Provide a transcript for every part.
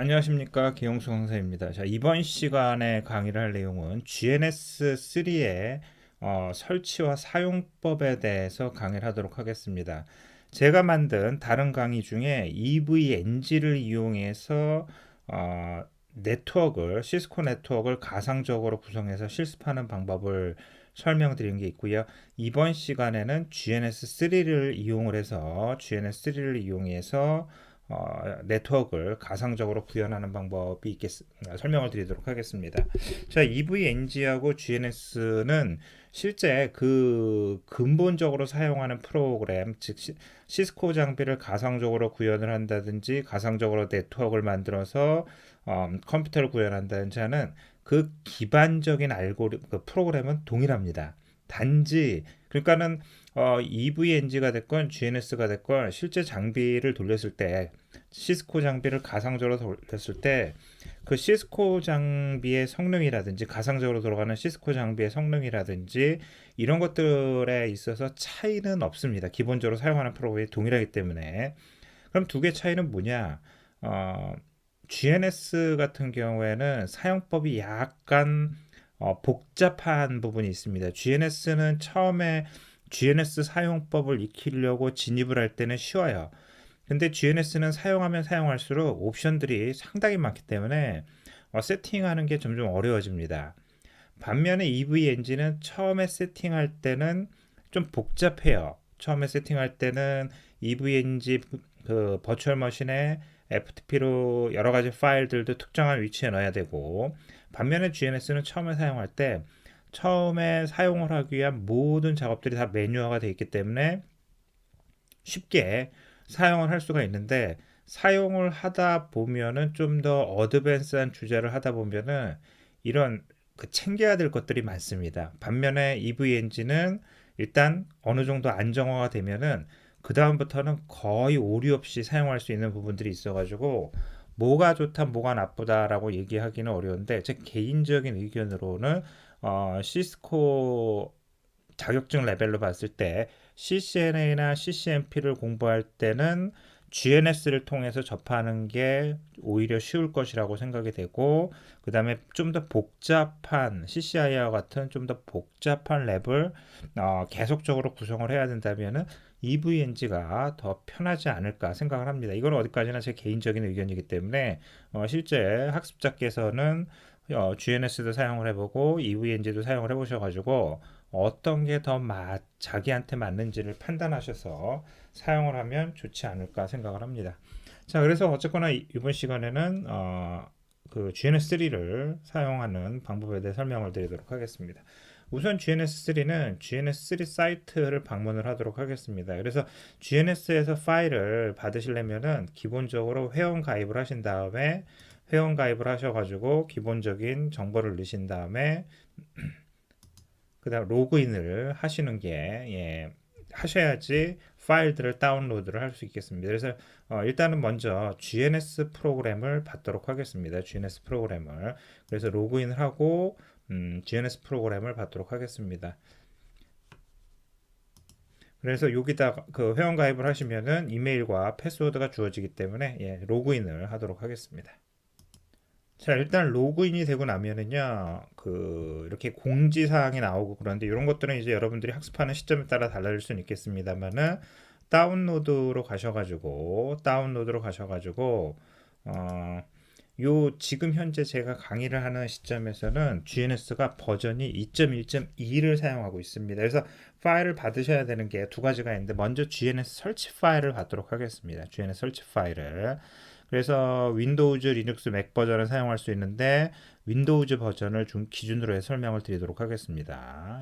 안녕하십니까, 김용수 강사입니다. 자, 이번 시간에 강의를 할 내용은 GNS3의 설치와 사용법에 대해서 강의를 하도록 하겠습니다. 제가 만든 다른 강의 중에 EVNG를 이용해서 시스코 네트워크를 가상적으로 구성해서 실습하는 방법을 설명드린 게 있고요. 이번 시간에는 GNS3를 이용해서 네트워크를 가상적으로 구현하는 방법이 설명을 드리도록 하겠습니다. 자, EVNG하고 GNS는 실제 그 근본적으로 사용하는 프로그램, 즉 시스코 장비를 가상적으로 구현을 한다든지 가상적으로 네트워크를 만들어서 컴퓨터를 구현한다든지 하는 그 기반적인 그 프로그램은 동일합니다. 단지 그러니까는 EVNG가 됐건 GNS가 됐건 실제 장비를 돌렸을 때 시스코 장비를 가상적으로 돌렸을 때 그 시스코 장비의 성능이라든지 가상적으로 돌아가는 시스코 장비의 성능이라든지 이런 것들에 있어서 차이는 없습니다. 기본적으로 사용하는 프로그램이 동일하기 때문에. 그럼 두 개 차이는 뭐냐? 어, GNS 같은 경우에는 사용법이 약간 복잡한 부분이 있습니다. GNS는 처음에 GNS 사용법을 익히려고 진입을 할 때는 쉬워요. 근데 GNS는 사용하면 사용할수록 옵션들이 상당히 많기 때문에 세팅하는 게 점점 어려워집니다. 반면에 EVNG는 처음에 세팅할 때는 좀 복잡해요. 처음에 세팅할 때는 EVNG 그 버추얼 머신에 FTP로 여러 가지 파일들도 특정한 위치에 넣어야 되고, 반면에 GNS는 처음에 사용을 하기 위한 모든 작업들이 다 매뉴얼화 되어 있기 때문에 쉽게 사용을 할 수가 있는데, 사용을 하다 보면은 좀 더 어드밴스한 주제를 하다 보면은 이런 챙겨야 될 것들이 많습니다. 반면에 EVNG는 일단 어느 정도 안정화가 되면은 그 다음부터는 거의 오류 없이 사용할 수 있는 부분들이 있어가지고 뭐가 좋다 뭐가 나쁘다라고 얘기하기는 어려운데, 제 개인적인 의견으로는 시스코 자격증 레벨로 봤을 때 CCNA나 CCNP를 공부할 때는 GNS를 통해서 접하는 게 오히려 쉬울 것이라고 생각이 되고, 그 다음에 좀 더 복잡한 CCI와 같은 좀 더 복잡한 랩을 계속적으로 구성을 해야 된다면은 EVNG가 더 편하지 않을까 생각을 합니다. 이건 어디까지나 제 개인적인 의견이기 때문에 실제 학습자께서는 GNS도 사용을 해보고 EVNG도 사용을 해보셔가지고 어떤 게 더 자기한테 맞는지를 판단하셔서 사용을 하면 좋지 않을까 생각을 합니다. 자, 그래서 어쨌거나 이번 시간에는 그 GNS3를 사용하는 방법에 대해 설명을 드리도록 하겠습니다. 우선 GNS3는 GNS3 사이트를 방문을 하도록 하겠습니다. 그래서 GNS에서 파일을 받으시려면은 기본적으로 회원 가입을 하신 다음에 회원 가입을 하셔가지고 기본적인 정보를 넣으신 다음에 그다음 로그인을 하시는 게 하셔야지 파일들을 다운로드를 할 수 있겠습니다. 그래서 일단은 먼저 GNS 프로그램을 받도록 하겠습니다. GNS 프로그램을 그래서 로그인을 하고 GNS 프로그램을 받도록 하겠습니다. 그래서 여기다 그 회원 가입을 하시면은 이메일과 패스워드가 주어지기 때문에 로그인을 하도록 하겠습니다. 자, 일단 로그인이 되고 나면은요, 이렇게 공지사항이 나오고 그런데 이런 것들은 이제 여러분들이 학습하는 시점에 따라 달라질 수는 있겠습니다만은, 다운로드로 가셔가지고, 어, 지금 현재 제가 강의를 하는 시점에서는 GNS가 버전이 2.1.2를 사용하고 있습니다. 그래서 파일을 받으셔야 되는 게 두 가지가 있는데, 먼저 GNS 설치 파일을 받도록 하겠습니다. GNS 설치 파일을. 그래서 윈도우즈, 리눅스, 맥 버전을 사용할 수 있는데 윈도우즈 버전을 기준으로 해서 설명을 드리도록 하겠습니다.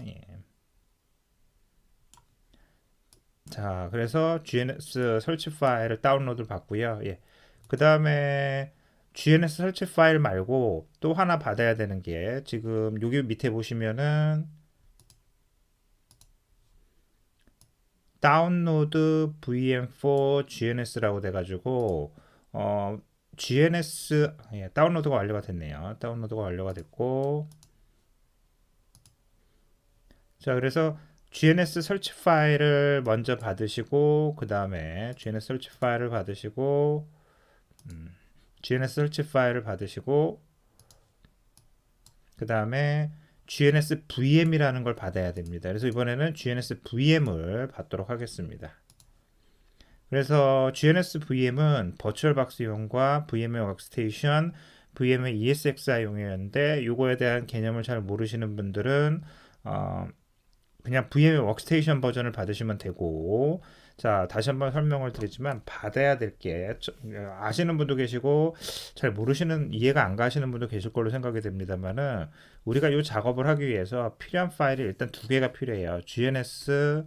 자, 그래서 GNS 설치 파일을 다운로드를 받고요. 그 다음에 GNS 설치 파일 말고 또 하나 받아야 되는 게, 지금 여기 밑에 보시면은 다운로드 VM4 GNS라고 돼가지고 어, 다운로드가 완료가 됐네요. 다운로드가 완료가 됐고, 자, 그래서 GNS 설치 파일을 먼저 받으시고 그 다음에 GNS 설치 파일을 받으시고 GNS 설치 파일을 받으시고 그 다음에 GNS VM이라는 걸 받아야 됩니다. 그래서 이번에는 GNS VM을 받도록 하겠습니다. 그래서 GNS VM은 버추얼박스용과 VMware 워크스테이션, VMware ESXi용이었는데 이거에 대한 개념을 잘 모르시는 분들은 그냥 VMware 워크스테이션 버전을 받으시면 되고, 자 다시 한번 설명을 드리지만 받아야 될 게 아시는 분도 계시고 잘 모르시는 이해가 안 가시는 분도 계실 걸로 생각이 됩니다만은 우리가 이 작업을 하기 위해서 필요한 파일이 일단 두 개가 필요해요. GNS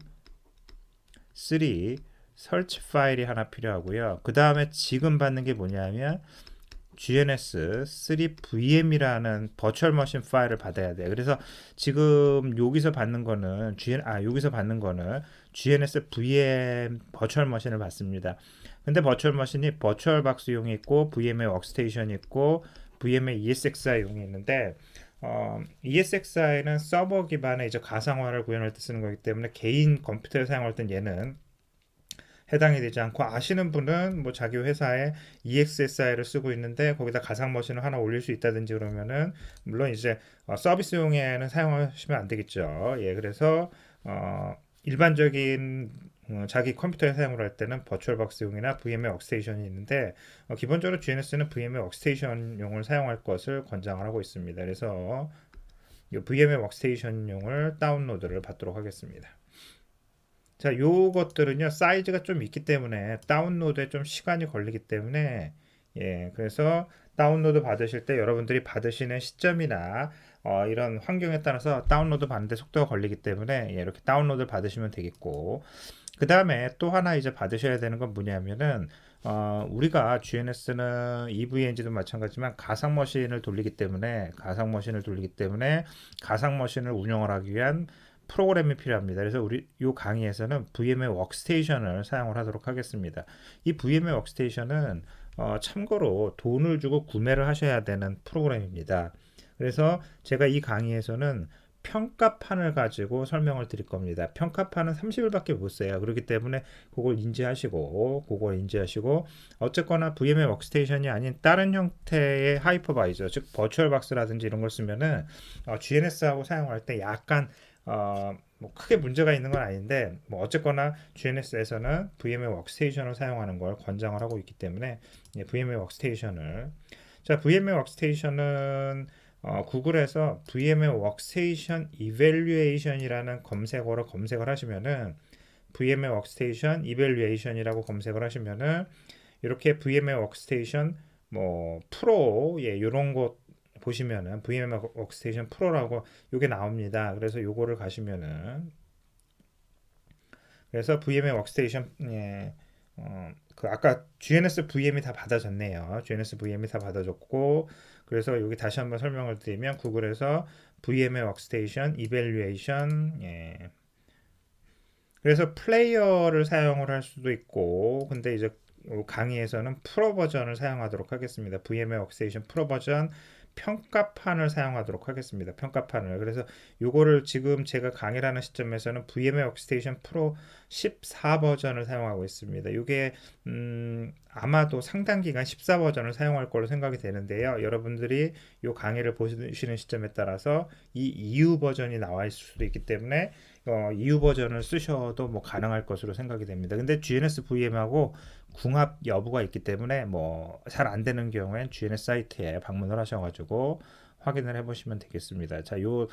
3 설치 파일이 하나 필요하고요. 그 다음에 지금 받는 게 뭐냐면 GNS 3VM이라는 버추얼 머신 파일을 받아야 돼요. 그래서 지금 여기서 받는 거는 GNS VM 버추얼 머신을 받습니다. 근데 버추얼 머신이 버추얼 박스용이 있고 VMware 워크스테이션이 있고 VMware ESXi용이 있는데 ESXi는 서버 기반의 이제 가상화를 구현할 때 쓰는 거기 때문에 개인 컴퓨터에 사용할 땐 얘는 해당이 되지 않고, 아시는 분은 뭐 자기 회사에 EXSI를 쓰고 있는데 거기다 가상 머신을 하나 올릴 수 있다든지 그러면은 물론 이제 서비스용에는 사용하시면 안 되겠죠. 예, 그래서 일반적인 자기 컴퓨터에 사용을 할 때는 버추얼박스용이나 VMware 워크스테이션이 있는데 기본적으로 GNS는 VMware 워크스테이션용을 사용할 것을 권장을 하고 있습니다. 그래서 이 VMware 워크스테이션용을 다운로드를 받도록 하겠습니다. 자, 요것들은요 사이즈가 좀 있기 때문에 다운로드에 좀 시간이 걸리기 때문에 예, 그래서 다운로드 받으실 때 여러분들이 받으시는 시점이나 이런 환경에 따라서 다운로드 받는데 속도가 걸리기 때문에 예, 이렇게 다운로드 받으시면 되겠고, 그 다음에 또 하나 이제 받으셔야 되는 건 뭐냐면은 우리가 GNS는 EVNG도 마찬가지지만 가상 머신을 돌리기 때문에 가상 머신을 운영을 하기 위한 프로그램이 필요합니다. 그래서 우리 이 강의에서는 VMware 워크스테이션을 사용을 하도록 하겠습니다. 이 VMware 워크스테이션은 참고로 돈을 주고 구매를 하셔야 되는 프로그램입니다. 그래서 제가 이 강의에서는 평가판을 가지고 설명을 드릴 겁니다. 평가판은 30일밖에 못 써요. 그렇기 때문에 그걸 인지하시고 어쨌거나 VMware 워크스테이션이 아닌 다른 형태의 하이퍼바이저, 즉 버추얼박스라든지 이런 걸 쓰면은 GNS하고 사용할 때 약간 뭐 크게 문제가 있는 건 아닌데 뭐 어쨌거나 GNS에서는 VMware 워크스테이션을 사용하는 걸 권장을 하고 있기 때문에 VMware 워크스테이션을, 자 VMware 워크스테이션은 구글에서 VMware 워크스테이션 이밸류에이션이라는 검색어로 검색을 하시면은 VMware 워크스테이션 이밸류에이션이라고 검색을 하시면은 이렇게 VMware 워크스테이션 뭐 프로 이런 것 보시면은 VMware 워크스테이션 프로라고 요게 나옵니다. 그래서 요거를 가시면은 그래서 VMware 워크스테이션 그 아까 GNS VM이 다 받아졌네요. GNS VM이 다 받아졌고, 그래서 여기 다시 한번 설명을 드리면 구글에서 VMware 워크스테이션 이밸류에이션 그래서 플레이어를 사용을 할 수도 있고, 근데 이제 강의에서는 프로 버전을 사용하도록 하겠습니다. VMware 워크스테이션 프로 버전 평가판을 사용하도록 하겠습니다. 평가판을. 그래서 요거를 지금 제가 강의를 하는 시점에서는 VMware 워크스테이션 프로 14 버전을 사용하고 있습니다. 이게 아마도 상당 기간 14 버전을 사용할 걸로 생각이 되는데요. 여러분들이 요 강의를 보시는 시점에 따라서 이 EU 버전이 나와 있을 수도 있기 때문에 EU 버전을 쓰셔도 뭐 가능할 것으로 생각이 됩니다. 근데 GNS VM하고 궁합 여부가 있기 때문에 뭐 잘 안 되는 경우엔 GNS 사이트에 방문을 하셔가지고 확인을 해보시면 되겠습니다. 자, 요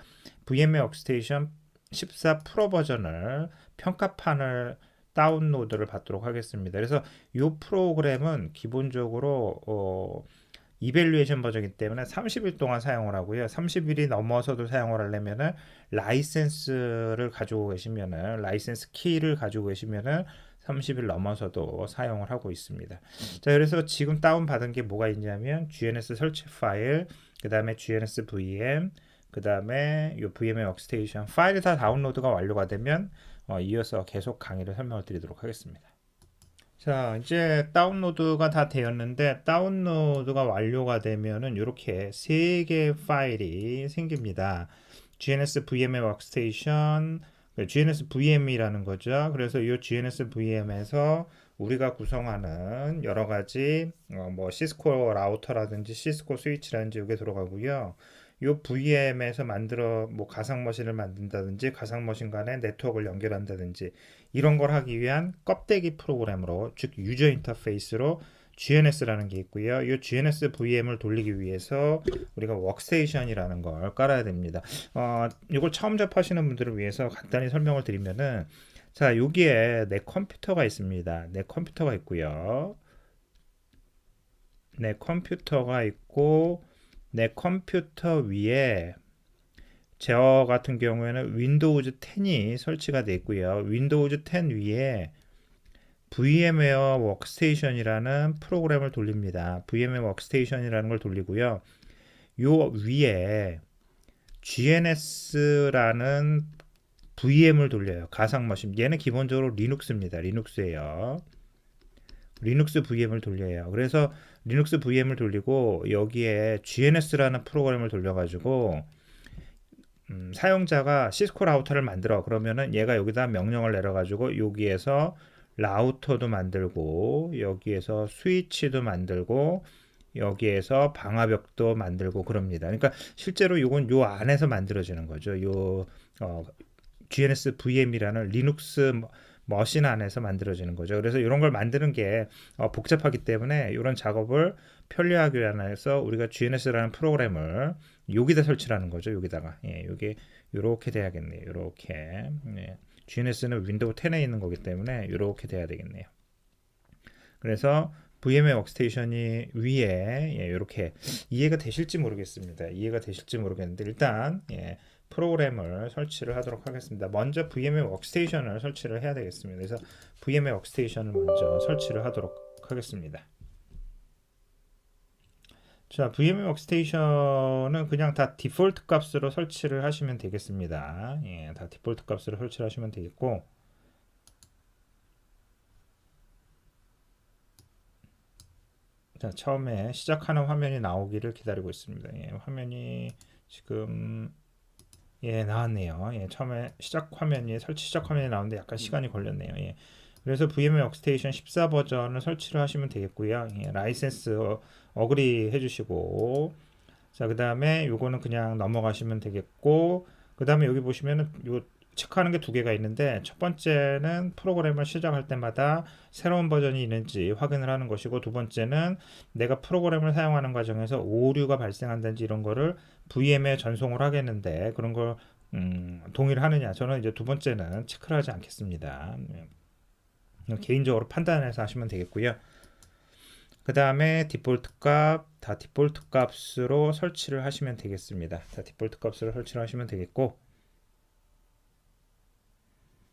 VMware 워크스테이션 14 프로 버전을 평가판을 다운로드를 받도록 하겠습니다. 그래서 이 프로그램은 기본적으로 이밸류에이션 버전이기 때문에 30일 동안 사용을 하고요. 30일이 넘어서도 사용을 하려면은 라이센스를 가지고 계시면은 라이센스 키를 가지고 계시면은 30일 넘어서도 사용을 하고 있습니다. 자, 그래서 지금 다운 받은 게 뭐가 있냐면 GNS 설치 파일, 그 다음에 GNS VM, 그 다음에 이 VMware 워크스테이션 파일이 다 다운로드가 완료가 되면 이어서 계속 강의를 설명을 드리도록 하겠습니다. 자, 이제 다운로드가 다 되었는데 다운로드가 완료가 되면은 이렇게 세 개의 파일이 생깁니다. GNS VMware 워크스테이션, GNS VM이라는 거죠. 그래서 이 GNS VM에서 우리가 구성하는 여러 가지 뭐 시스코 라우터라든지 시스코 스위치라든지 이게 들어가고요. 이 VM에서 만들어 뭐 가상 머신을 만든다든지 가상 머신 간에 네트워크를 연결한다든지 이런 걸 하기 위한 껍데기 프로그램으로 즉 유저 인터페이스로 GNS라는 게 있고요. 이 GNS VM을 돌리기 위해서 우리가 워크스테이션이라는 걸 깔아야 됩니다. 이걸 처음 접하시는 분들을 위해서 간단히 설명을 드리면은 자, 여기에 내 컴퓨터가 있습니다. 내 컴퓨터가 있고요. 내 컴퓨터가 있고 내 컴퓨터 위에 저 같은 경우에는 윈도우즈 10이 설치가 되어 있고요. 윈도우즈 10 위에 VM웨어 워크스테이션이라는 프로그램을 돌립니다. VM웨어 워크스테이션이라는 걸 돌리고요. 요 위에 GNS라는 VM을 돌려요. 가상머신. 얘는 기본적으로 리눅스입니다. 리눅스예요. 리눅스 VM을 돌려요. 그래서 리눅스 VM을 돌리고 여기에 GNS라는 프로그램을 돌려가지고 사용자가 시스코 라우터를 만들어. 그러면은 얘가 여기다 명령을 내려가지고 여기에서 라우터도 만들고 여기에서 스위치도 만들고 여기에서 방화벽도 만들고 그럽니다. 그러니까 실제로 이건 요 안에서 만들어지는 거죠. 요 GNS VM이라는 리눅스 머신 안에서 만들어지는 거죠. 그래서 이런 걸 만드는 게 복잡하기 때문에 이런 작업을 편리하기 위해서 우리가 GNS라는 프로그램을 여기다 설치하는 거죠. 여기다가 이게 이렇게 돼야겠네요. 이렇게 GNS는 윈도우 10에 있는 거기 때문에 이렇게 돼야 되겠네요. 그래서 VMware 워크스테이션이 위에 이렇게 이해가 되실지 모르겠습니다. 이해가 되실지 모르겠는데 일단 프로그램을 설치를 하도록 하겠습니다. 먼저 VMware 워크스테이션을 설치를 해야 되겠습니다. 그래서 VMware 워크스테이션을 먼저 설치를 하도록 하겠습니다. 자, VMware 워크스테이션은 그냥 다 디폴트 값으로 설치를 하시면 되겠습니다. 다 디폴트 값으로 설치를 하시면 되겠고 자, 처음에 시작하는 화면이 나오기를 기다리고 있습니다. 화면이 지금 나왔네요. 처음에 시작 화면이 설치 시작 화면이 나오는데 약간 시간이 걸렸네요. 그래서 VMware 워크스테이션 14 버전을 설치를 하시면 되겠고요. 라이센스 어그리 해주시고 자, 그 다음에 요거는 그냥 넘어가시면 되겠고 그 다음에 여기 보시면은 요 체크하는 게 두 개가 있는데 첫 번째는 프로그램을 시작할 때마다 새로운 버전이 있는지 확인을 하는 것이고 두 번째는 내가 프로그램을 사용하는 과정에서 오류가 발생한다든지 이런 거를 VM에 전송을 하겠는데 그런 걸 동의를 하느냐. 저는 이제 두 번째는 체크를 하지 않겠습니다. 개인적으로 판단해서 하시면 되겠고요. 그 다음에 디폴트 값, 다 디폴트 값으로 설치를 하시면 되겠습니다. 다 디폴트 값으로 설치를 하시면 되겠고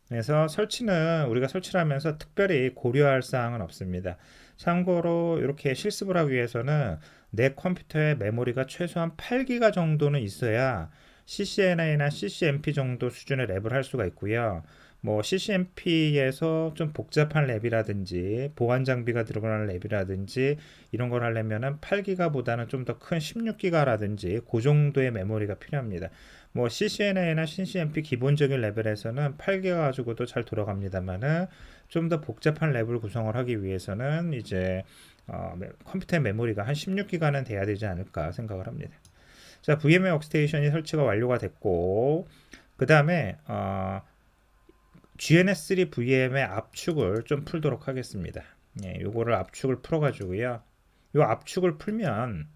그래서 설치는 우리가 설치를 하면서 특별히 고려할 사항은 없습니다. 참고로 이렇게 실습을 하기 위해서는 내 컴퓨터의 메모리가 최소한 8기가 정도는 있어야 CCNA나 CCMP 정도 수준의 랩을 할 수가 있고요. 뭐 CCMP에서 좀 복잡한 랩이라든지 보안 장비가 들어가는 랩이라든지 이런 걸 하려면은 8기가보다는 좀 더 큰 16기가라든지 그 정도의 메모리가 필요합니다. 뭐 CCNA나 CCMP 기본적인 레벨에서는 8기가 가지고도 잘 돌아갑니다만은 좀 더 복잡한 랩을 구성을 하기 위해서는 이제 컴퓨터의 메모리가 한 16기가는 돼야 되지 않을까 생각을 합니다. 자, VMware 워크스테이션이 설치가 완료가 됐고 그 다음에 GNS3 VM의 압축을 좀 풀도록 하겠습니다. 요거를 압축을 풀어 가지고요. 요 압축을 풀면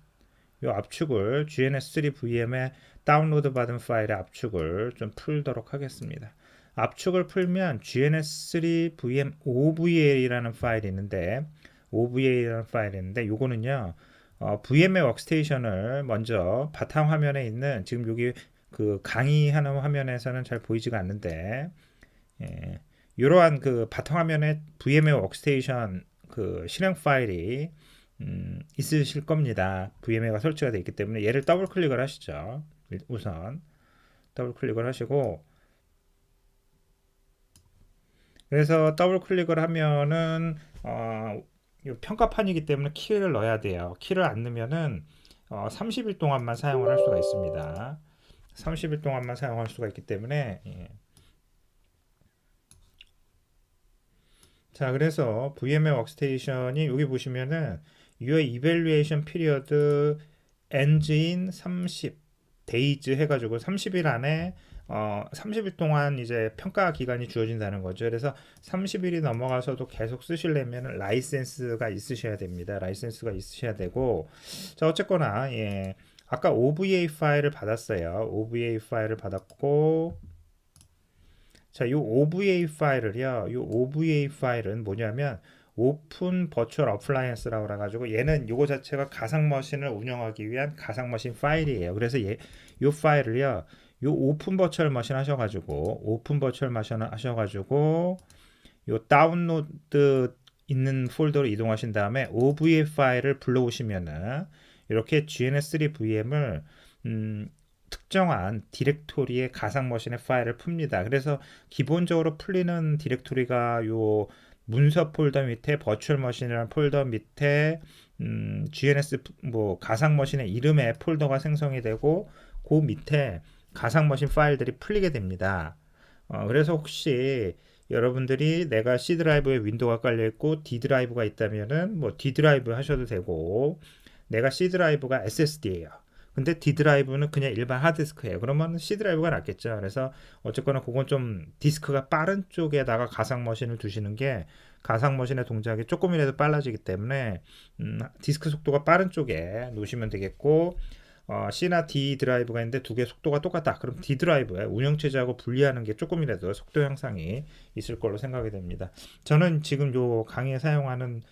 요 압축을 GNS3 VM의 다운로드 받은 파일의 압축을 좀 풀도록 하겠습니다. 압축을 풀면 GNS3 VM OVA라는 파일이 있는데 OVA라는 파일이 있는데 요거는요. VM의 워크스테이션을 먼저 바탕 화면에 있는 지금 여기 그 강의하는 화면에서는 잘 보이지가 않는데 이러한 그 바탕화면에 VMware 워크스테이션 그 실행 파일이 있으실 겁니다. VMware가 설치가 되어 있기 때문에 얘를 더블 클릭을 하시죠. 우선 더블 클릭을 하시고 그래서 더블 클릭을 하면은 평가판이기 때문에 키를 넣어야 돼요. 키를 안 넣으면은 30일 동안만 사용을 할 수가 있습니다. 30일 동안만 사용할 수가 있기 때문에 자, 그래서 VMware 워크스테이션이 여기 보시면은 Your Evaluation Period ends in 30 days 해가지고 30일 안에 30일 동안 이제 평가 기간이 주어진다는 거죠. 그래서 30일이 넘어가서도 계속 쓰시려면 라이센스가 있으셔야 됩니다. 라이센스가 있으셔야 되고, 자, 어쨌거나 예. 아까 OVA 파일을 받았어요. OVA 파일을 받았고, 자, 이 OVA 파일을요. 이 OVA 파일은 뭐냐면 오픈 버추얼 어플라이언스라고 그래가지고 얘는 요거 자체가 가상 머신을 운영하기 위한 가상 머신 파일이에요. 그래서 요 파일을요. 요 오픈 버추얼 머신 하셔가지고 오픈 버추얼 머신 하셔가지고 요 다운로드 있는 폴더로 이동하신 다음에 OVA 파일을 불러오시면은 이렇게 GNS3 VM을 특정한 디렉토리의 가상 머신의 파일을 풉니다. 그래서 기본적으로 풀리는 디렉토리가 요 문서 폴더 밑에 버추얼 머신이라는 폴더 밑에 GNS 뭐 가상 머신의 이름의 폴더가 생성이 되고 그 밑에 가상 머신 파일들이 풀리게 됩니다. 그래서 혹시 여러분들이 내가 C 드라이브에 윈도우가 깔려 있고 D 드라이브가 있다면은 뭐 D 드라이브 하셔도 되고 내가 C 드라이브가 SSD예요. 근데 D 드라이브는 그냥 일반 하드디스크예요. 그러면 C 드라이브가 낫겠죠. 그래서 어쨌거나 그건 좀 디스크가 빠른 쪽에다가 가상 머신을 두시는 게 가상 머신의 동작이 조금이라도 빨라지기 때문에 디스크 속도가 빠른 쪽에 놓으시면 되겠고 C나 D 드라이브가 있는데 두 개 속도가 똑같다. 그럼 D 드라이브에 운영체제하고 분리하는 게 조금이라도 속도 향상이 있을 걸로 생각이 됩니다. 저는 지금 요 강의에 사용하는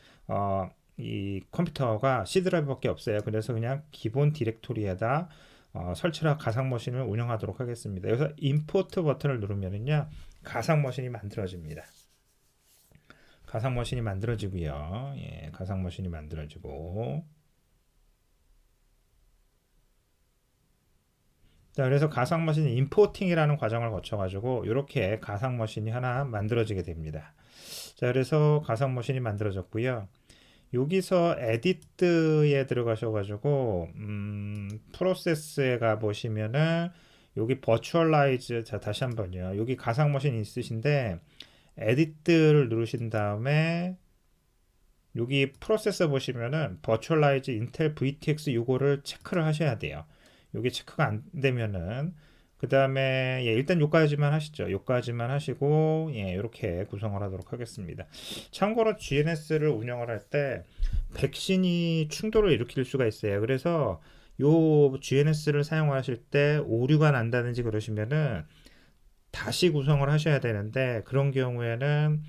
이 컴퓨터가 C 드라이브밖에 없어요. 그래서 그냥 기본 디렉토리에다 설치라 가상 머신을 운영하도록 하겠습니다. 여기서 임포트 버튼을 누르면은요 가상 머신이 만들어집니다. 가상 머신이 만들어지고요. 예, 가상 머신이 만들어지고. 자, 그래서 가상 머신 임포팅이라는 과정을 거쳐가지고 이렇게 가상 머신이 하나 만들어지게 됩니다. 자, 그래서 가상 머신이 만들어졌고요. 여기서 에디트에 들어가셔가지고 프로세스에 가 보시면은 여기 버추얼라이즈 자 다시 한번요. 여기 가상 머신이 있으신데 에디트를 누르신 다음에 여기 프로세서 보시면은 버추얼라이즈 인텔 VTX 요거를 체크를 하셔야 돼요. 여기 체크가 안 되면은 그 다음에 예, 일단 요까지만 하시죠. 요까지만 하시고 예, 이렇게 구성을 하도록 하겠습니다. 참고로 GNS를 운영을 할 때 백신이 충돌을 일으킬 수가 있어요. 그래서 요 GNS를 사용하실 때 오류가 난다든지 그러시면은 다시 구성을 하셔야 되는데 그런 경우에는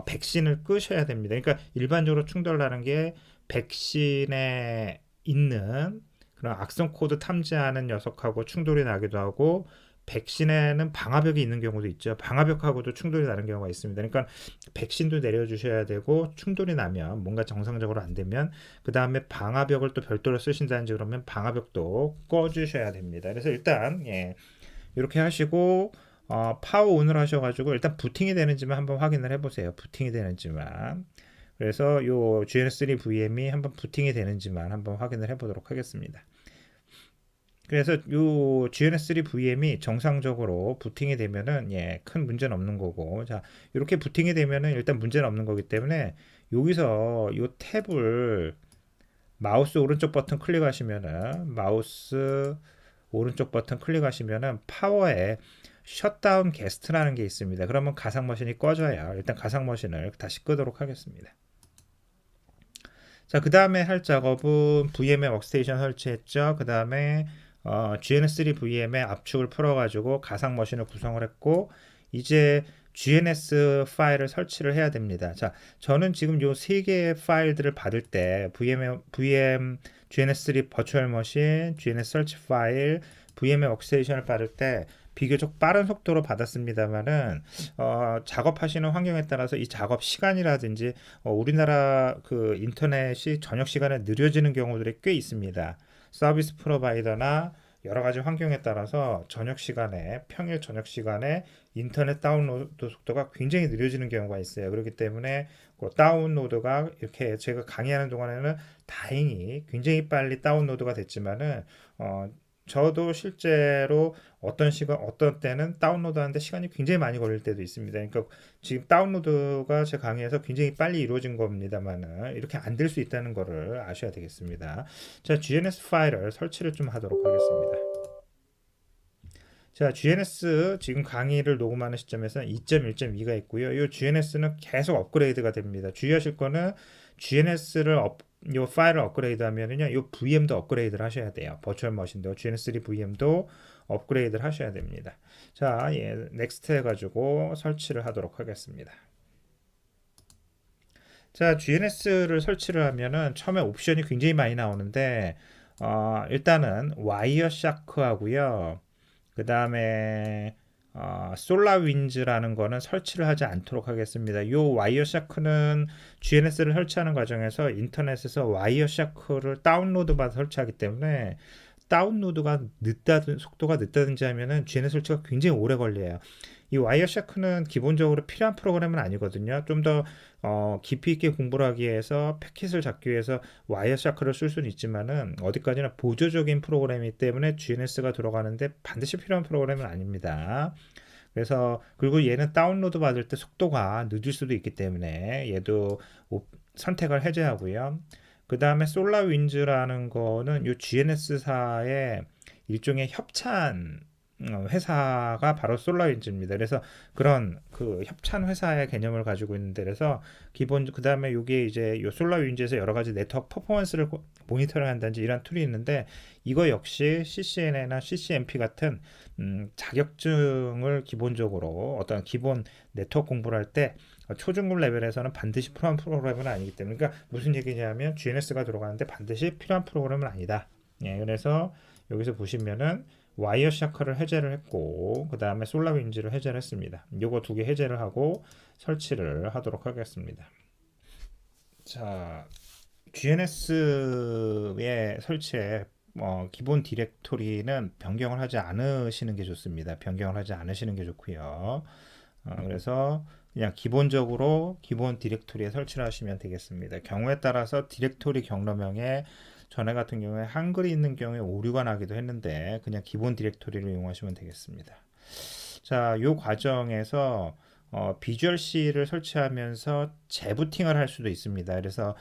백신을 끄셔야 됩니다. 그러니까 일반적으로 충돌나는 게 백신에 있는 그런 악성 코드 탐지하는 녀석하고 충돌이 나기도 하고 백신에는 방화벽이 있는 경우도 있죠. 방화벽하고도 충돌이 나는 경우가 있습니다. 그러니까 백신도 내려주셔야 되고 충돌이 나면 뭔가 정상적으로 안 되면 그 다음에 방화벽을 또 별도로 쓰신다든지 그러면 방화벽도 꺼주셔야 됩니다. 그래서 일단 예, 이렇게 하시고 파워 온을 하셔가지고 일단 부팅이 되는지만 한번 확인을 해보세요. 부팅이 되는지만. 그래서 요 GN3 VM이 한번 부팅이 되는지만 한번 확인을 해보도록 하겠습니다. 그래서 요 GN3 VM이 정상적으로 부팅이 되면은 예, 큰 문제는 없는 거고 자 이렇게 부팅이 되면은 일단 문제는 없는 거기 때문에 여기서 요 탭을 마우스 오른쪽 버튼 클릭하시면은 마우스 오른쪽 버튼 클릭하시면은 파워에 셧다운 게스트라는 게 있습니다. 그러면 가상 머신이 꺼져요. 일단 가상 머신을 다시 끄도록 하겠습니다. 자, 그 다음에 할 작업은 VM의 워크스테이션 설치했죠. 그 다음에 GN3 VM의 압축을 풀어가지고 가상 머신을 구성을 했고 이제 GNS 파일을 설치를 해야 됩니다. 자, 저는 지금 요 세 개의 파일들을 받을 때 VM GNS3 버추얼 머신, GNS 설치 파일, VM의 워크스테이션을 받을 때 비교적 빠른 속도로 받았습니다만은 작업하시는 환경에 따라서 이 작업 시간이라든지 우리나라 그 인터넷이 저녁 시간에 느려지는 경우들이 꽤 있습니다. 서비스 프로바이더나 여러 가지 환경에 따라서 저녁 시간에 평일 저녁 시간에 인터넷 다운로드 속도가 굉장히 느려지는 경우가 있어요. 그렇기 때문에 그 다운로드가 이렇게 제가 강의하는 동안에는 다행히 굉장히 빨리 다운로드가 됐지만은 저도 실제로 어떤 때는 다운로드 하는데 시간이 굉장히 많이 걸릴 때도 있습니다. 그러니까 지금 다운로드가 제 강의에서 굉장히 빨리 이루어진 겁니다만은 이렇게 안 될 수 있다는 거를 아셔야 되겠습니다. 자, GNS 파일을 설치를 좀 하도록 하겠습니다. 자, GNS 지금 강의를 녹음하는 시점에서 2.1.2가 있고요. 이 GNS는 계속 업그레이드가 됩니다. 주의하실 거는 GNS를 요 파일을 업그레이드 하면은요, 요 VM도 업그레이드를 하셔야 돼요. 버추얼 머신도 GNS3 VM도 업그레이드를 하셔야 됩니다. 자, 넥스트 해가지고 설치를 하도록 하겠습니다. 자, GNS를 설치를 하면은 처음에 옵션이 굉장히 많이 나오는데, 일단은 와이어샤크 하고요. 그 다음에 솔라윈즈라는 거는 설치를 하지 않도록 하겠습니다. 이 와이어샤크는 GNS를 설치하는 과정에서 인터넷에서 와이어샤크를 다운로드 받아 설치하기 때문에 다운로드가 속도가 늦다든지 하면은 GNS 설치가 굉장히 오래 걸려요. 이 와이어샤크는 기본적으로 필요한 프로그램은 아니거든요. 좀 더 깊이 있게 공부를 하기 위해서 패킷을 잡기 위해서 와이어샤크를 쓸 수는 있지만은 어디까지나 보조적인 프로그램이기 때문에 GNS가 들어가는데 반드시 필요한 프로그램은 아닙니다. 그래서 그리고 얘는 다운로드 받을 때 속도가 늦을 수도 있기 때문에 얘도 선택을 해제하고요. 그 다음에 솔라윈즈라는 거는 이 GNS사의 일종의 협찬 회사가 바로 솔라윈즈입니다. 그래서 그런 그 협찬 회사의 개념을 가지고 있는데, 그래서 기본 그 다음에 이게 이제 요 솔라윈즈에서 여러 가지 네트워크 퍼포먼스를 모니터링 한다든지 이런 툴이 있는데, 이거 역시 CCNA나 CCNP 같은 자격증을 기본적으로 어떤 기본 네트워크 공부를 할 때 초중급 레벨에서는 반드시 필요한 프로그램은 아니기 때문에, 그러니까 무슨 얘기냐면 GNS가 들어가는데 반드시 필요한 프로그램은 아니다. 예, 그래서 여기서 보시면은 와이어샤크를 해제를 했고 그 다음에 솔라윈즈를 해제를 했습니다. 요거 두 개 해제를 하고 설치를 하도록 하겠습니다. 자, GNS의 설치에 기본 디렉토리는 변경을 하지 않으시는 게 좋습니다. 변경을 하지 않으시는 게 좋고요. 그래서 그냥 기본적으로 기본 디렉토리에 설치를 하시면 되겠습니다. 경우에 따라서 디렉토리 경로명에 전에 같은 경우에 한글이 있는 경우에 오류가 나기도 했는데 그냥 기본 디렉토리를 이용하시면 되겠습니다. 자, 이 과정에서 비주얼 C를 설치하면서 재부팅을 할 수도 있습니다. 그래서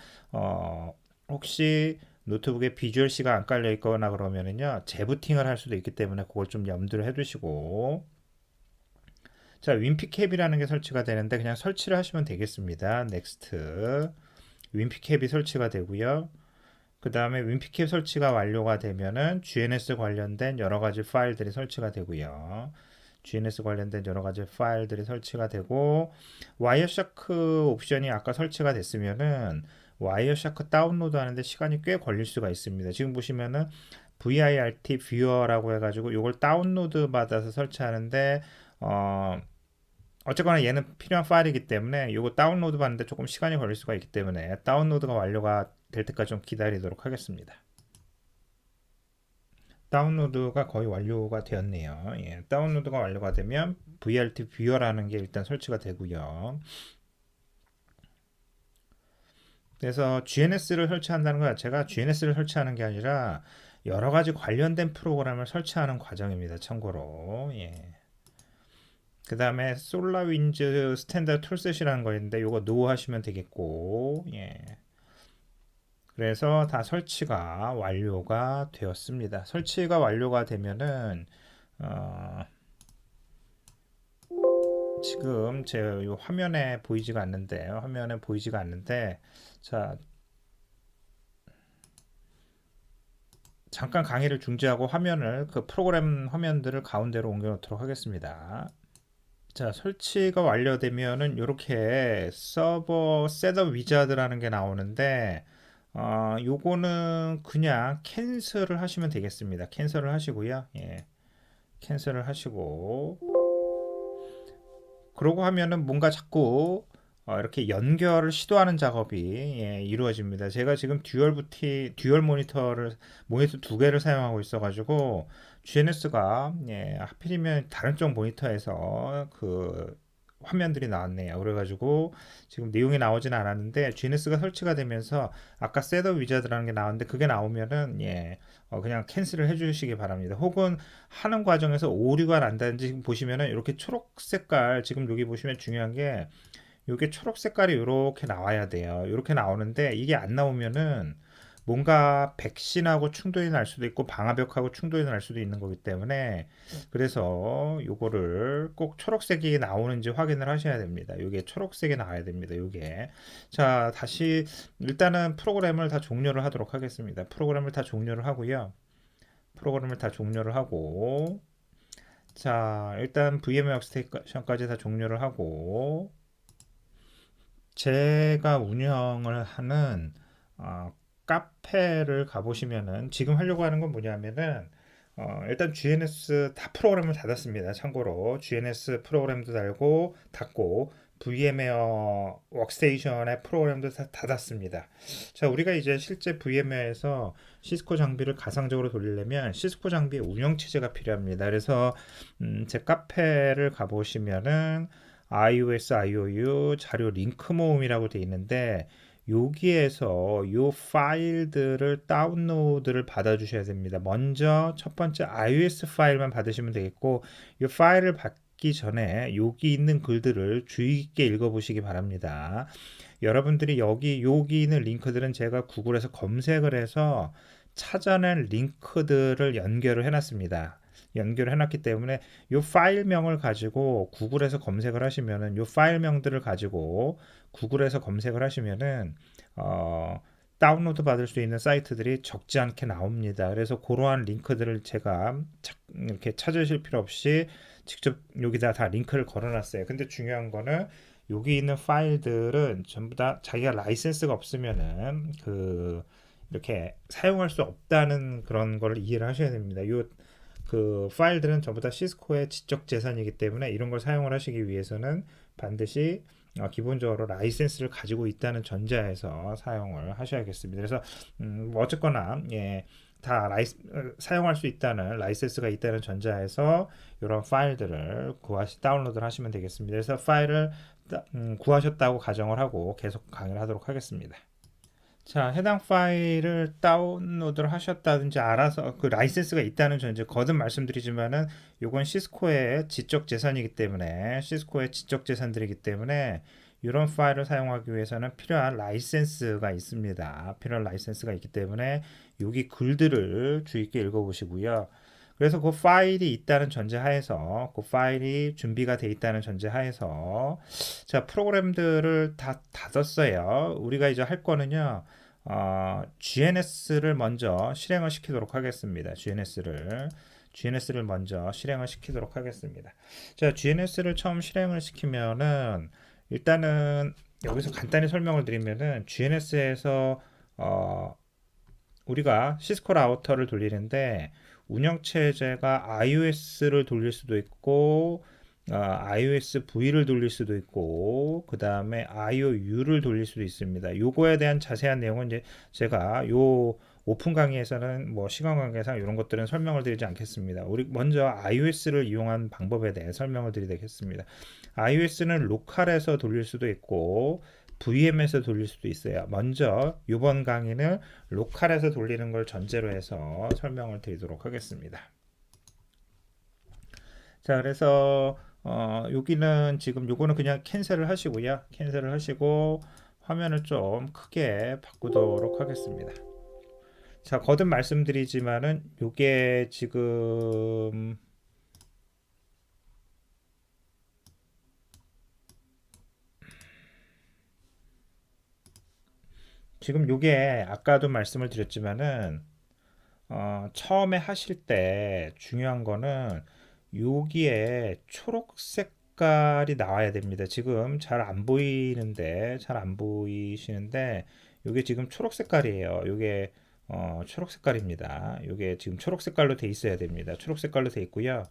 혹시 노트북에 비주얼 C가 안 깔려 있거나 그러면은요, 재부팅을 할 수도 있기 때문에 그걸 좀 염두를 해두시고, 자, 윈피캡이라는 게 설치가 되는데 그냥 설치를 하시면 되겠습니다. 넥스트. 윈피캡이 설치가 되고요. 그 다음에 윈피캡 설치가 완료가 되면은 GNS 관련된 여러 가지 파일들이 설치가 되고요. GNS 관련된 여러 가지 파일들이 설치가 되고, 와이어샤크 옵션이 아까 설치가 됐으면은 와이어샤크 다운로드 하는데 시간이 꽤 걸릴 수가 있습니다. 지금 보시면은 virt viewer라고 해가지고 이걸 다운로드 받아서 설치하는데 어쨌거나 얘는 필요한 파일이기 때문에 이거 다운로드 받는데 조금 시간이 걸릴 수가 있기 때문에 다운로드가 완료가 될 때까지 좀 기다리도록 하겠습니다. 다운로드가 거의 완료가 되었네요. 예, 다운로드가 완료가 되면 VRT 뷰어라는 게 일단 설치가 되고요. 그래서 GNS를 설치한다는 것 자체가 GNS를 설치하는 게 아니라 여러 가지 관련된 프로그램을 설치하는 과정입니다. 참고로. 예. 그 다음에 솔라윈즈 스탠다드 툴셋이라는 거 있는데 이거 노 하시면 되겠고, 예. 그래서 다 설치가 완료가 되었습니다. 설치가 완료가 되면은 지금 제 요 화면에 보이지가 않는데요. 화면에 보이지가 않는데, 자, 잠깐 강의를 중지하고 화면을 그 프로그램 화면들을 가운데로 옮겨 놓도록 하겠습니다. 자, 설치가 완료되면은 이렇게 서버 셋업 위자드라는 게 나오는데, 요거는 그냥 캔슬을 하시면 되겠습니다. 캔슬을 하시고요. 예, 캔슬을 하시고, 그러고 하면은 뭔가 자꾸 이렇게 연결을 시도하는 작업이 이루어집니다. 제가 지금 듀얼 모니터 두 개를 사용하고 있어가지고 GNS가 하필이면 다른 쪽 모니터에서 그 화면들이 나왔네요. 그래가지고 지금 내용이 나오진 않았는데 GNS가 설치가 되면서 아까 셋업 위자드라는 게 나왔는데 그게 나오면은 그냥 캔슬을 해주시기 바랍니다. 혹은 하는 과정에서 오류가 난다든지 지금 보시면은 이렇게 초록 색깔 지금 여기 보시면 중요한 게 이게 초록 색깔이 이렇게 나와야 돼요. 이렇게 나오는데 이게 안 나오면은 뭔가 백신하고 충돌이 날 수도 있고 방화벽하고 충돌이 날 수도 있는 거기 때문에 그래서 요거를 꼭 초록색이 나오는지 확인을 하셔야 됩니다. 이게 초록색이 나와야 됩니다. 요게 자 다시 일단은 프로그램을 다 종료를 하도록 하겠습니다. 프로그램을 다 종료를 하고요. 프로그램을 다 종료를 하고 자 일단 VMware 워크스테이션까지 다 종료를 하고 제가 운영을 하는 어, 카페를 가보시면은 지금 하려고 하는 건 뭐냐면은 일단 GNS 다 프로그램을 닫았습니다. 참고로 GNS 프로그램도 달고 닫고 VMware 워크스테이션의 프로그램도 다 닫았습니다. 자, 우리가 이제 실제 VMware에서 시스코 장비를 가상적으로 돌리려면 시스코 장비의 운영 체제가 필요합니다. 그래서 제 카페를 가보시면은 iOS, IOU 자료 링크 모음이라고 되어 있는데 여기에서 이 파일들을 다운로드를 받아 주셔야 됩니다. 먼저 첫 번째 iOS 파일만 받으시면 되겠고 이 파일을 받기 전에 여기 있는 글들을 주의 깊게 읽어 보시기 바랍니다. 여러분들이 여기 있는 링크들은 제가 구글에서 검색을 해서 찾아낸 링크들을 연결을 해놨습니다. 연결을 해놨기 때문에 이 파일명을 가지고 구글에서 검색을 하시면은 이 파일명들을 가지고 구글에서 검색을 하시면은 다운로드 받을 수 있는 사이트들이 적지 않게 나옵니다. 그래서 그러한 링크들을 제가 이렇게 찾으실 필요 없이 직접 여기다 다 링크를 걸어놨어요. 근데 중요한 거는 여기 있는 파일들은 전부 다 자기가 라이센스가 없으면은 이렇게 사용할 수 없다는 그런 걸 이해를 하셔야 됩니다. 그 파일들은 전부 다 시스코의 지적 재산이기 때문에 이런 걸 사용을 하시기 위해서는 반드시 기본적으로 라이센스를 가지고 있다는 전제하에서 사용을 하셔야겠습니다. 그래서 어쨌거나 다 사용할 수 있다는 라이센스가 있다는 전제하에서 이런 파일들을 다운로드를 하시면 되겠습니다. 그래서 파일을 구하셨다고 가정을 하고 계속 강의를 하도록 하겠습니다. 자, 해당 파일을 다운로드를 하셨다든지 알아서 그 라이센스가 있다는 전제 거듭 말씀드리지만은 이건 시스코의 지적 재산이기 때문에 시스코의 지적 재산들이기 때문에 이런 파일을 사용하기 위해서는 필요한 라이센스가 있습니다. 필요한 라이센스가 있기 때문에 여기 글들을 주의 깊게 읽어보시고요. 그래서 그 파일이 있다는 전제하에서 그 파일이 준비가 돼 있다는 전제하에서 자 프로그램들을 다 닫았어요. 우리가 이제 할 거는요. GNS를 먼저 실행을 시키도록 하겠습니다. GNS를 먼저 실행을 시키도록 하겠습니다. 자, GNS를 처음 실행을 시키면은 일단은 여기서 간단히 설명을 드리면은 GNS에서 우리가 시스코 라우터를 돌리는데 운영체제가 iOS를 돌릴 수도 있고 iOS V를 돌릴 수도 있고 그 다음에 IOU를 돌릴 수도 있습니다. 요거에 대한 자세한 내용은 이제 제가 요 오픈 강의에서는 뭐 시간 관계상 이런 것들은 설명을 드리지 않겠습니다. 우리 먼저 iOS를 이용한 방법에 대해 설명을 드리겠습니다. iOS는 로컬에서 돌릴 수도 있고 VM에서 돌릴 수도 있어요. 먼저 이번 강의는 로컬에서 돌리는 걸 전제로 해서 설명을 드리도록 하겠습니다. 자, 그래서 여기는 지금 요거는 그냥 캔슬을 하시고요. 캔슬을 하시고 화면을 좀 크게 바꾸도록 하겠습니다. 자, 거듭 말씀드리지만은 요게 지금 요게 아까도 말씀을 드렸지만은 처음에 하실 때 중요한 거는 여기에 초록 색깔이 나와야 됩니다. 지금 잘 안 보이는데 잘 안 보이시는데 이게 지금 초록 색깔이에요. 이게 초록 색깔입니다. 이게 지금 초록 색깔로 돼 있어야 됩니다. 초록 색깔로 돼 있고요.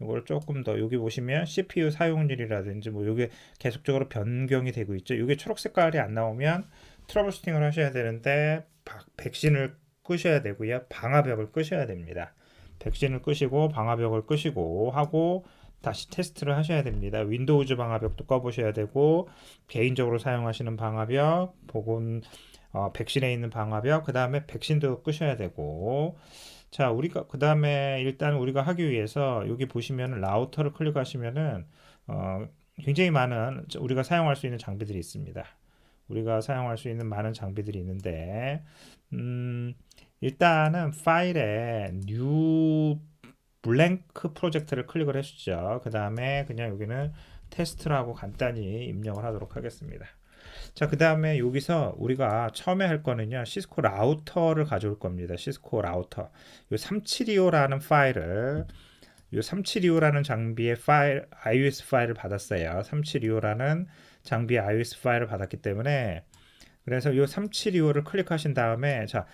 이걸 조금 더 여기 보시면 CPU 사용률이라든지 뭐 이게 계속적으로 변경이 되고 있죠. 이게 초록 색깔이 안 나오면 트러블 슈팅을 하셔야 되는데 백신을 끄셔야 되고요. 방화벽을 끄셔야 됩니다. 백신을 끄시고 방화벽을 끄시고 하고 다시 테스트를 하셔야 됩니다. 윈도우즈 방화벽도 꺼보셔야 되고 개인적으로 사용하시는 방화벽, 혹은 백신에 있는 방화벽, 그 다음에 백신도 끄셔야 되고. 자, 우리가 그 다음에 일단 우리가 하기 위해서 여기 보시면 라우터를 클릭하시면은 굉장히 많은 우리가 사용할 수 있는 장비들이 있습니다. 우리가 사용할 수 있는 많은 장비들이 있는데 일단은 파일에 뉴 블랭크 프로젝트를 클릭을 해주죠. 그 다음에 그냥 여기는 테스트라고 간단히 입력을 하도록 하겠습니다. 자, 그 다음에 여기서 우리가 처음에 할 거는요, 시스코 라우터를 가져올 겁니다. 시스코 라우터. 요 372호라는 파일을, 요 372호라는 장비의 파일, iOS 파일을 받았어요. 372호라는 장비의 iOS 파일을 받았기 때문에, 그래서 요 372호를 클릭하신 다음에, 자,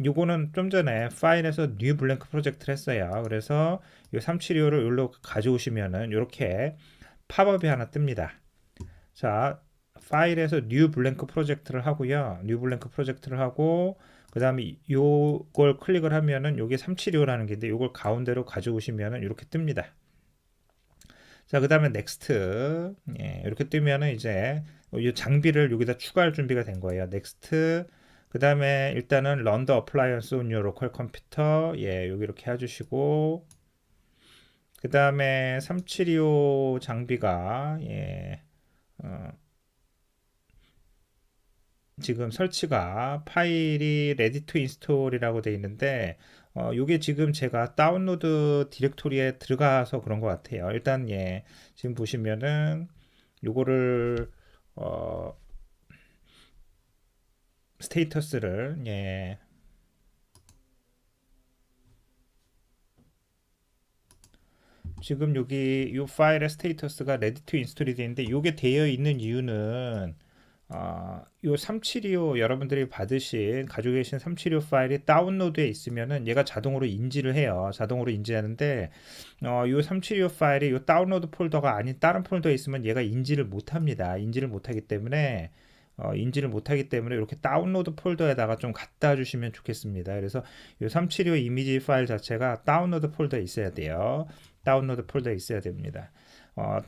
요거는 좀 전에 파일에서 뉴 블랭크 프로젝트를 했어요. 그래서 요 372호를 여기로 가져오시면은 이렇게 팝업이 하나 뜹니다. 자, 파일에서 뉴 블랭크 프로젝트를 하고요. 뉴 블랭크 프로젝트를 하고, 그 다음에 요걸 클릭을 하면은 요게 372호라는 게 있는데, 요걸 가운데로 가져오시면은 이렇게 뜹니다. 자, 그 다음에 넥스트. 예, 이렇게 뜨면은 이제 이 장비를 여기다 추가할 준비가 된 거예요. 넥스트. 그 다음에 일단은 run the appliance on your local computer. 예, 여기 이렇게 해주시고, 그 다음에 3725 장비가, 예, 지금 설치가 파일이 ready to install이라고 되어 있는데, 요게 지금 제가 다운로드 디렉토리에 들어가서 그런 것 같아요. 일단, 예, 지금 보시면은 요거를, 스테이터스를, 예, 지금 여기 요 파일의 스테이터스가 ready to install이 되어 있는데, 요게 되어 있는 이유는 요 3725 여러분들이 받으신 가지고 계신 376 파일이 다운로드에 있으면은 얘가 자동으로 인지를 해요. 자동으로 인지하는데 요 376 파일이 요 다운로드 폴더가 아닌 다른 폴더에 있으면 얘가 인지를 못 합니다. 인지를 못 하기 때문에 이렇게 다운로드 폴더에다가 좀 갖다 주시면 좋겠습니다. 그래서 요 375 이미지 파일 자체가 다운로드 폴더에 있어야 돼요. 다운로드 폴더에 있어야 됩니다.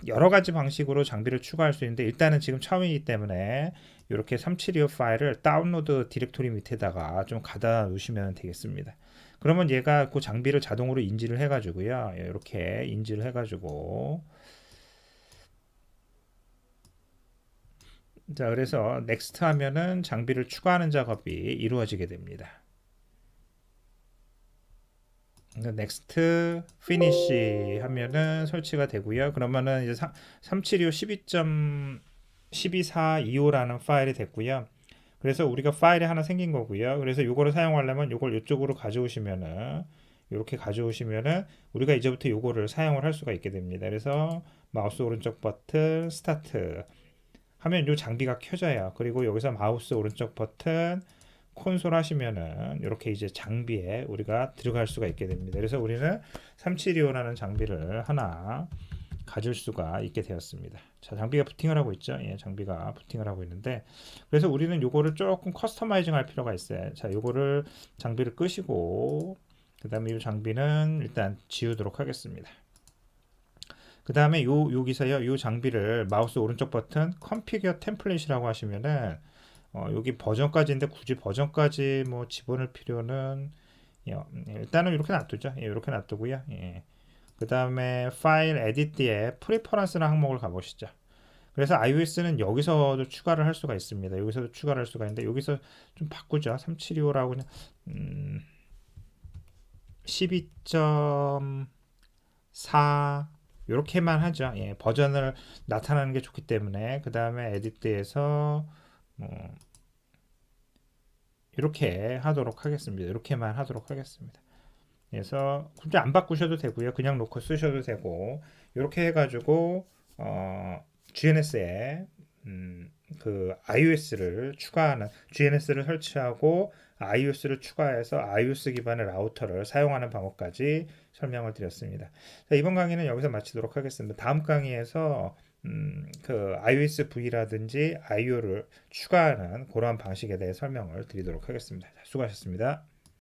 여러 가지 방식으로 장비를 추가할 수 있는데 일단은 지금 처음이기 때문에 이렇게 372 파일을 다운로드 디렉토리 밑에다가 좀 가다 놓으시면 되겠습니다. 그러면 얘가 그 장비를 자동으로 인지를 해가지고요. 이렇게 인지를 해가지고 자, 그래서 넥스트 하면은 장비를 추가하는 작업이 이루어지게 됩니다. 넥스트 피니시 하면은 설치가 되고요. 그러면은 이제 372 12.12425라는 파일이 됐고요. 그래서 우리가 파일이 하나 생긴 거고요. 그래서 이거를 사용하려면 이걸 이쪽으로 가져오시면은 이렇게 가져오시면은 우리가 이제부터 이거를 사용을 할 수가 있게 됩니다. 그래서 마우스 오른쪽 버튼 스타트 하면 이 장비가 켜져요. 그리고 여기서 마우스 오른쪽 버튼 콘솔 하시면은 이렇게 이제 장비에 우리가 들어갈 수가 있게 됩니다. 그래서 우리는 372호라는 장비를 하나 가질 수가 있게 되었습니다. 자, 장비가 부팅을 하고 있죠. 예, 장비가 부팅을 하고 있는데 그래서 우리는 요거를 조금 커스터마이징 할 필요가 있어요. 자, 요거를 장비를 끄시고 그 다음에 이 장비는 일단 지우도록 하겠습니다. 그 다음에 여기서요, 요 장비를 마우스 오른쪽 버튼 configure template이라고 하시면은 여기 버전까지인데 굳이 버전까지 뭐 집어넣을 필요는 일단은 이렇게 놔두죠. 예, 이렇게 놔두고요. 예. 그 다음에 파일 에디트에 프리퍼런스라는 항목을 가보시죠. 그래서 iOS는 여기서도 추가를 할 수가 있습니다. 여기서도 추가를 할 수가 있는데 여기서 좀 바꾸죠. 3725라고 그냥 12.4 이렇게만 하죠. 예, 버전을 나타나는 게 좋기 때문에 그 다음에 에디트에서 이렇게 하도록 하겠습니다. 이렇게만 하도록 하겠습니다. 그래서 굳이 안 바꾸셔도 되고요. 그냥 놓고 쓰셔도 되고 이렇게 해가지고 GNS에 그 iOS를 추가하는 GNS를 설치하고 iOS를 추가해서 iOS 기반의 라우터를 사용하는 방법까지 설명을 드렸습니다. 자, 이번 강의는 여기서 마치도록 하겠습니다. 다음 강의에서 그 iOS V라든지 IO를 추가하는 그러한 방식에 대해 설명을 드리도록 하겠습니다. 자, 수고하셨습니다.